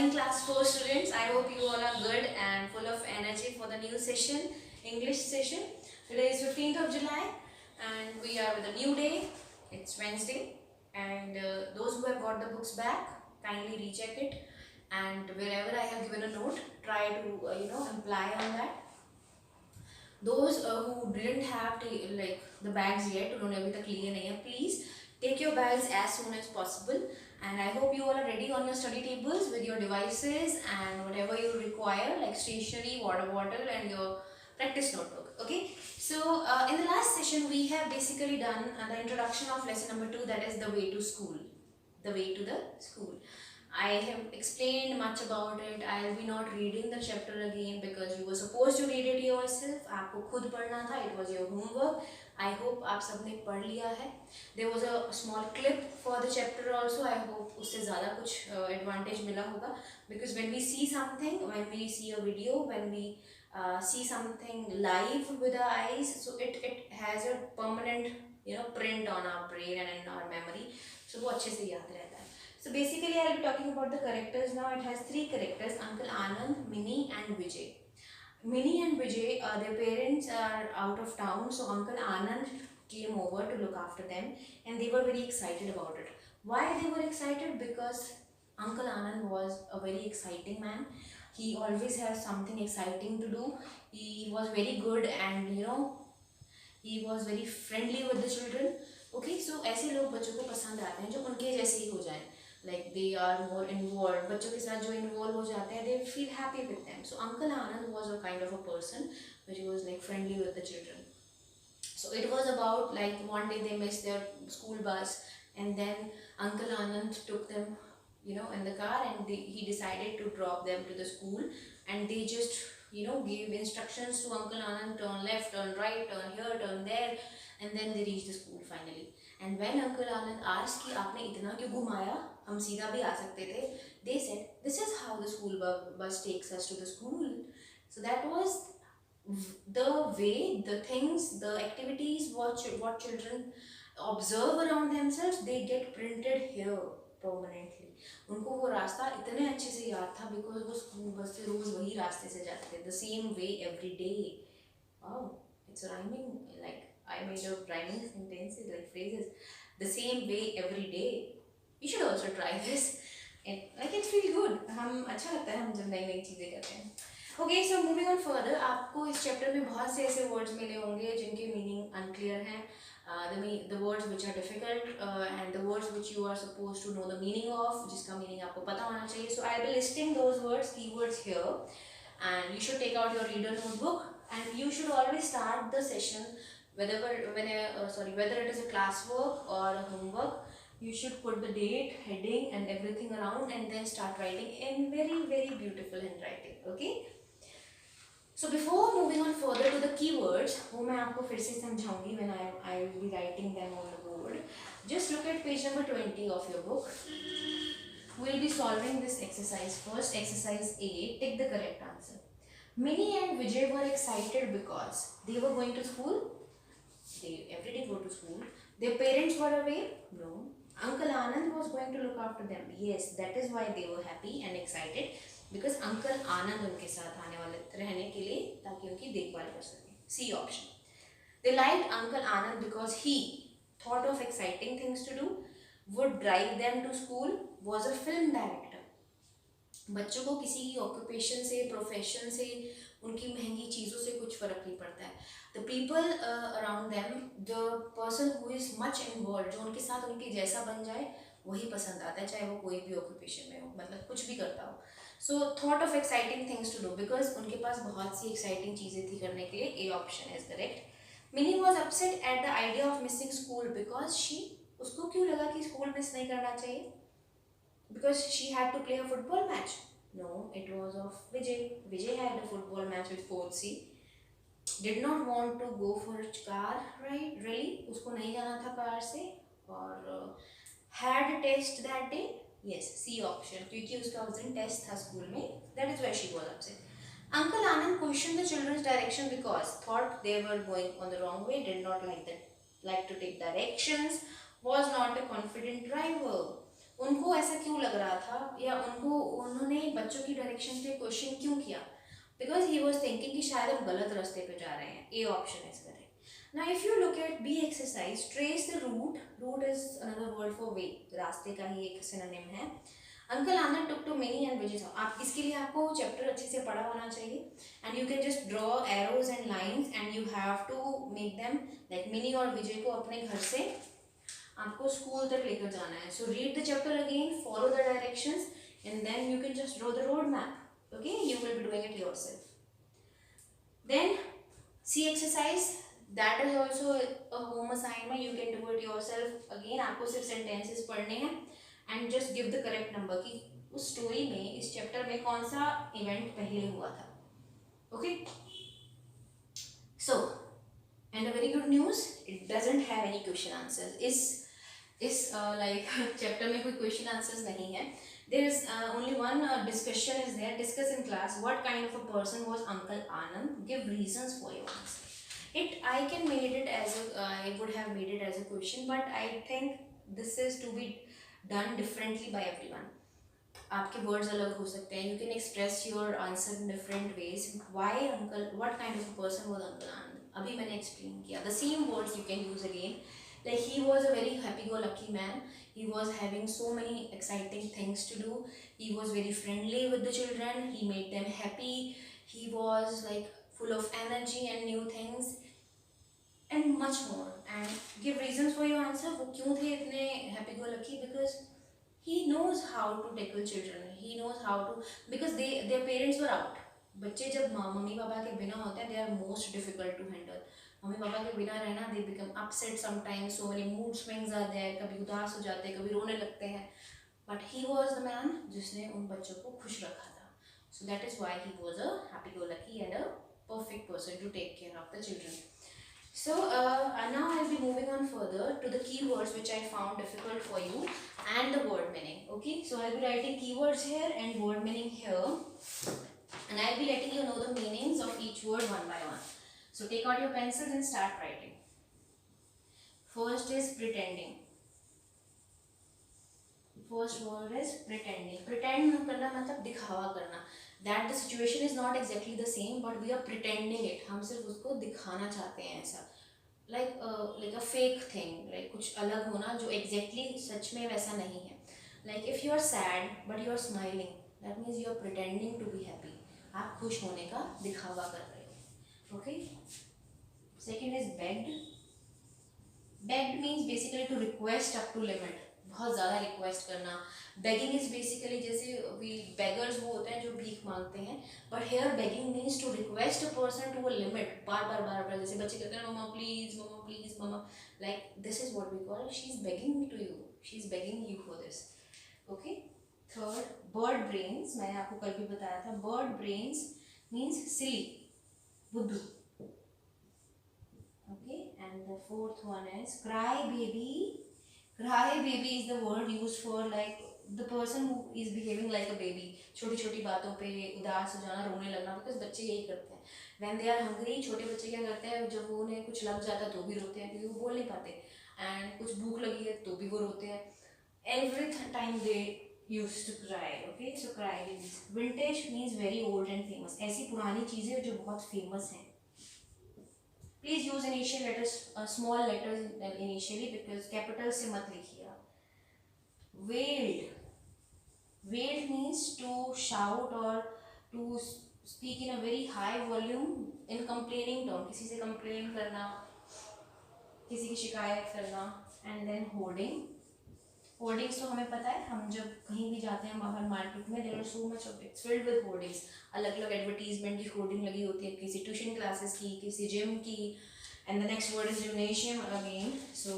morning class 4 students. I hope you all are good and full of energy for the new session, English session. Today is 15th of July and we are with a new day. It's Wednesday and those who have got the books back, kindly recheck it, and wherever I have given a note, try to imply on that. Those who didn't have the bags yet, उन्होंने अभी तक लिए नहीं है, please take your bags as soon as possible. And I hope you all are ready on your study tables with your devices and whatever you require, like stationery, water bottle, and your practice notebook. Okay. So in the last session, we have basically done the introduction of lesson number 2, that is the way to school. The way to the school. I have explained much about it. I will be not reading the chapter again because you were supposed to read it yourself. आपको खुद पढ़ना था. It was your homework. I hope आप सबने पढ़ लिया है. There was a small clip for the chapter also. I hope उससे ज़्यादा कुछ advantage मिला होगा, because when we see something, when we see a video, when we see something live with our eyes, so it has a permanent print on our brain and in our memory. So वो अच्छे से याद रहता है. So basically I will be talking about the characters now. It has 3 characters, Uncle Anand, Minnie and Vijay. Minnie and Vijay, their parents are out of town, so Uncle Anand came over to look after them and they were very excited about it. Why they were excited? Because Uncle Anand was a very exciting man. He always has something exciting to do. He was very good and he was very friendly with the children. Okay, so ऐसे लोग बच्चों को पसंद आते हैं जो उनके जैसे ही हो जाएं. Like they are more involved. बच्चों के साथ जो involve हो जाते हैं, they feel happy with them. So Uncle Anand was a kind of a person which was like friendly with the children. So it was about like one day they missed their school bus, and then Uncle Anand took them in the car, and he decided to drop them to the school, and they just gave instructions to Uncle Anand, turn left, turn right, turn here, turn there, and then they reached the school finally. And when Uncle Anand asked कि आपने इतना क्यों घुमाया, हम सीधा भी आ सकते थे, they said this is how the school bus takes us to the school. So that was the way, the things, the activities, what children observe around themselves, they get printed here permanently. उनको वो रास्ता इतने अच्छे से याद था because वो school bus से रोज वही रास्ते से जाते थे, the same way every day. Wow, it's rhyming, like I made a rhyming sentences, like phrases. The same way every day. You should also try this. It feels good. हम अच्छा लगता है हम जब नई नई चीज़ें करते हैं. Okay, so moving on further, आपको इस चैप्टर में बहुत से ऐसे वर्ड्स मिले होंगे जिनके मीनिंग अनक्लियर हैं. The words which are difficult and the words which you are supposed to know the meaning of, जिसका meaning आपको पता होना चाहिए. So I'll be listing those words, keywords here, and you should take out your reader notebook, and you should always start the session whether it is a classwork or a homework. You should put the date, heading and everything around, and then start writing in very very beautiful handwriting. Okay. So before moving on further to the keywords, वो मैं आपको फिर से समझाऊंगी when I will be writing them on the board. Just look at page number 20 of your book. We'll be solving this exercise first. Exercise A. Take the correct answer. Minnie and Vijay were excited because they were going to school. They every day go to school. Their parents were away. No. Uncle Anand was going to look after them. Yes, that is why they were happy and excited. Because Uncle Anand उनके साथ आने वाले रहने के लिए, ताकि उनकी देखभाल कर सकें. C option. They liked Uncle Anand because he thought of exciting things to do, would drive them to school, was a film director. बच्चों को किसी की ऑक्यूपेशन से, प्रोफेशन से, उनकी महंगी चीज़ों से कुछ फ़र्क नहीं पड़ता है. The people around them, the person who is much involved, जो उनके साथ उनके जैसा बन जाए, वही पसंद आता है, चाहे वो कोई भी ऑक्यूपेशन में हो, मतलब कुछ भी करता हो. So thought of exciting things to do, because उनके पास बहुत सी exciting चीज़ें थी करने के लिए. A option is correct. Minnie was upset at the idea of missing school because उसको क्यों लगा कि स्कूल मिस नहीं करना चाहिए? Because she had to play a football match. No, it was of Vijay. Vijay had a football match with 4C. Did not want to go for a car ride. Really? उसको नहीं जाना था car से. और had a test that day. Yes, C option. क्योंकि उसका उस दिन टेस्ट था स्कूल में. That is why she was upset. Uncle Anand questioned the children's direction because thought they were going on the wrong way. Did not like to take directions. Was not a confident driver. उनको ऐसा क्यों लग रहा था, या उनको उन्होंने बच्चों की डायरेक्शन पे क्वेश्चन क्यों किया? बिकॉज ही वॉज थिंकिंग कि शायद हम गलत रास्ते पे जा रहे हैं। A option is correct. Now if you look at B exercise, trace the route. Route is another word for way, रास्ते का ही एक सिनोनिम है। Uncle Anand took to Mini and Vijay. आप इसके लिए आपको चैप्टर अच्छे से पढ़ा होना चाहिए, and you can just draw arrows and lines and you have to make them like mini और विजय को अपने घर से आपको स्कूल तक लेकर जाना है। So read the chapter again, follow the directions, and then you can just draw the road map. Okay, you will be doing it yourself. Then C exercise, that is also a home assignment, you can do it yourself. Again आपको सिर्फ sentences पढ़ने हैं and just give the correct number कि उस story में, इस chapter में कौन सा इवेंट पहले हुआ था। Okay, so and a very good news, it doesn't have any question answers. इस लाइक चैप्टर में कोई क्वेश्चन आंसर्स नहीं है। There is only one discussion is there, discuss in class what kind of a person was uncle Anand, give reasons for your answer. It I can made it as I would have made it as a question, but I think this is to be done differently by everyone. आपके words अलग हो सकते हैं, you can express your answer in different ways. Why uncle, what kind of a person was uncle Anand, अभी मैंने explain किया। The same words you can use again. Like he was a very happy-go-lucky man. He was having so many exciting things to do. He was very friendly with the children. He made them happy. He was like full of energy and new things and much more. And give reasons for your answer. वो क्यों थे इतने happy-go-lucky? Because he knows how to tackle children. He knows how to, because their parents were out. बच्चे जब mummy पापा के बिना होते हैं, they are most difficult to handle. मम्मी पापा के बिना रहना, they become upset sometimes, so many mood swings are there, कभी उदास हो जाते हैं, कभी रोने लगते हैं, but he was the man जिसने उन बच्चों को खुश रखा था। So that is why he was a happy go lucky and a perfect person to take care of the children. So now I'll be moving on further to the keywords which I found difficult for you and the word meaning. Okay, so I'll be writing keywords here and word meaning here, and I'll be letting you know the meanings of each word one by one. So take out your pencils and start writing. First is pretending. First word is pretending. Pretend करना मतलब दिखावा करना. That the situation is not exactly the same, but we are pretending it. हम सिर्फ उसको दिखाना चाहते हैं ऐसा. Like a fake thing. Like कुछ अलग होना जो exactly सच में वैसा नहीं है. Like if you are sad but you are smiling, that means you are pretending to be happy. आप खुश होने का दिखावा कर रहे हो. Okay. Second is begged. Begged means basically to request up to limit. बहुत ज़्यादा रिक्वेस्ट करना. Begging is basically जैसे we beggars वो होते हैं जो भीख मांगते हैं, but here begging means to request a person to a limit. बार बार जैसे बच्चे कहते हैं mamma please mamma, like this is what we call she's begging to you, she's begging you for this. Okay. Third, bird brains. मैंने आपको कल भी बताया था. Bird brains means silly, बुद्धू. Okay, and the fourth one is cry baby. Cry baby is the word used for like the person who is behaving like a baby. छोटी छोटी बातों पे उदास हो जाना, रोने लगना, because बच्चे यही करते हैं. When they are hungry, छोटे बच्चे क्या करते हैं, जब वो उन्हें कुछ लग जाता है तो भी रोते हैं क्योंकि वो बोल नहीं पाते, and कुछ भूख लगी है तो भी वो रोते हैं. Every time they used to cry. Okay, so cry babies. Vintage means very old and famous. ऐसी पुरानी चीजें जो बहुत famous हैं. Please use initial letters, small letters initially, because capitals से मत लिखिए आप. Wailed. Wailed means to shout or to speak in a very high volume in complaining tone. किसी से complain करना, किसी की शिकायत करना. And then hoarding. होर्डिंग्स तो हमें पता है, हम जब कहीं भी जाते हैं बाहर मार्केट में, there are so much of it's filled with hoardings. अलग अलग एडवर्टीजमेंट की होर्डिंग लगी होती है, किसी ट्यूशन क्लासेस की, किसी जिम की. And the next word is gymnasium again. So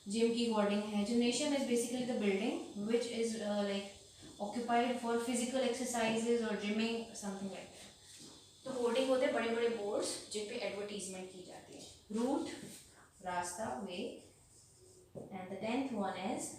gym की होर्डिंग है. Gymnasium is basically the building which is like occupied for physical exercises और जिमिंग, समथिंग लाइक दैट. तो होर्डिंग होते हैं बड़े बड़े बोर्ड्स जिन पे एडवर्टीजमेंट की जाती है. रूट, रास्ता, way. And the 10th one is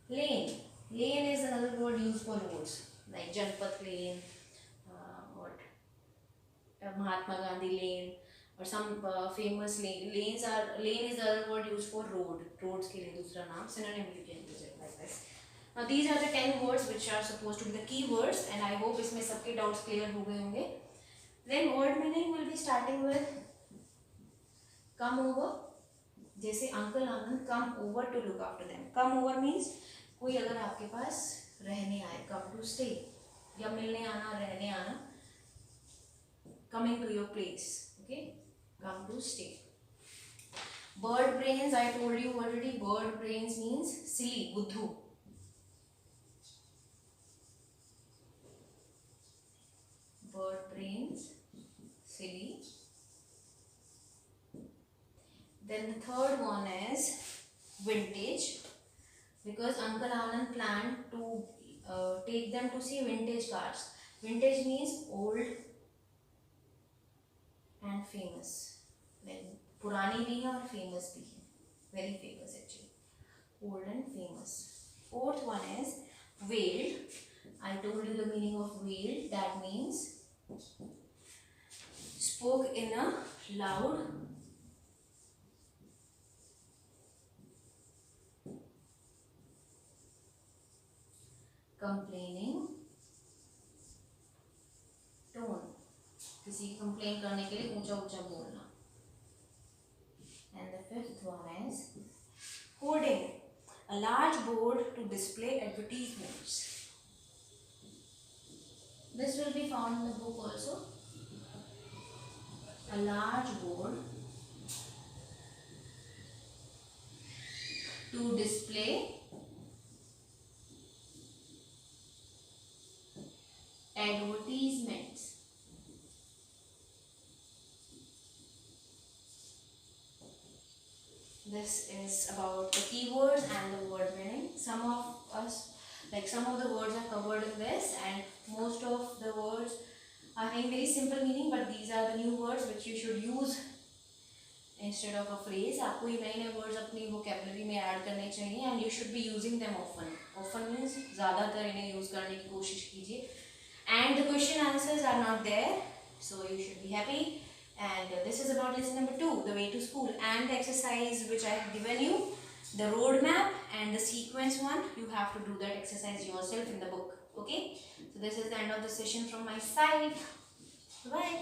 lane. Lane is another word used for roads, like Janpat lane, or Mahatma Gandhi lane, or some famous lane. Lane is the other word used for road. Roads के लिए दूसरा नाम, synonym you can use it like this. Now these are the 10 words which are supposed to be the key words, and I hope इसमें सबके doubts clear हो गए होंगे. Then word meaning will be starting with come over. जैसे uncle Anand come over to look after them. Come over means कोई अगर आपके पास रहने आए, come to stay, या मिलने आना, रहने आना, coming to your place. Okay, come to stay. Bird brains, I told you already. Bird brains means silly, बुद्धू. Bird brains, silly. Then the third one is vintage, because Uncle Anand planned to take them to see vintage cars. Vintage means old and famous. Well, पुरानी भी है और famous भी है. Very famous actually. Old and famous. Fourth one is veiled. I told you the meaning of veiled. That means spoke in a loud complaining tone. किसी की complain करने के लिए ऊंचा ऊंचा बोलना. And the fifth one is hoarding, a large board to display advertisements. This will be found in the book also. A large board to display advertisements. This is about the keywords and the word meaning. Some of the words are covered in this, and most of the words are having very simple meaning, but these are the new words which you should use instead of a phrase. आपको ये नए नए words अपनी vocabulary में add करने चाहिए, and you should be using them often. Often means ज़्यादातर इन्हें use करने की कोशिश कीजिए. And the question answers are not there, so you should be happy. And this is about lesson number 2, the way to school, and the exercise which I have given you, the roadmap and the sequence one. You have to do that exercise yourself in the book. Okay, so this is the end of the session from my side. Bye.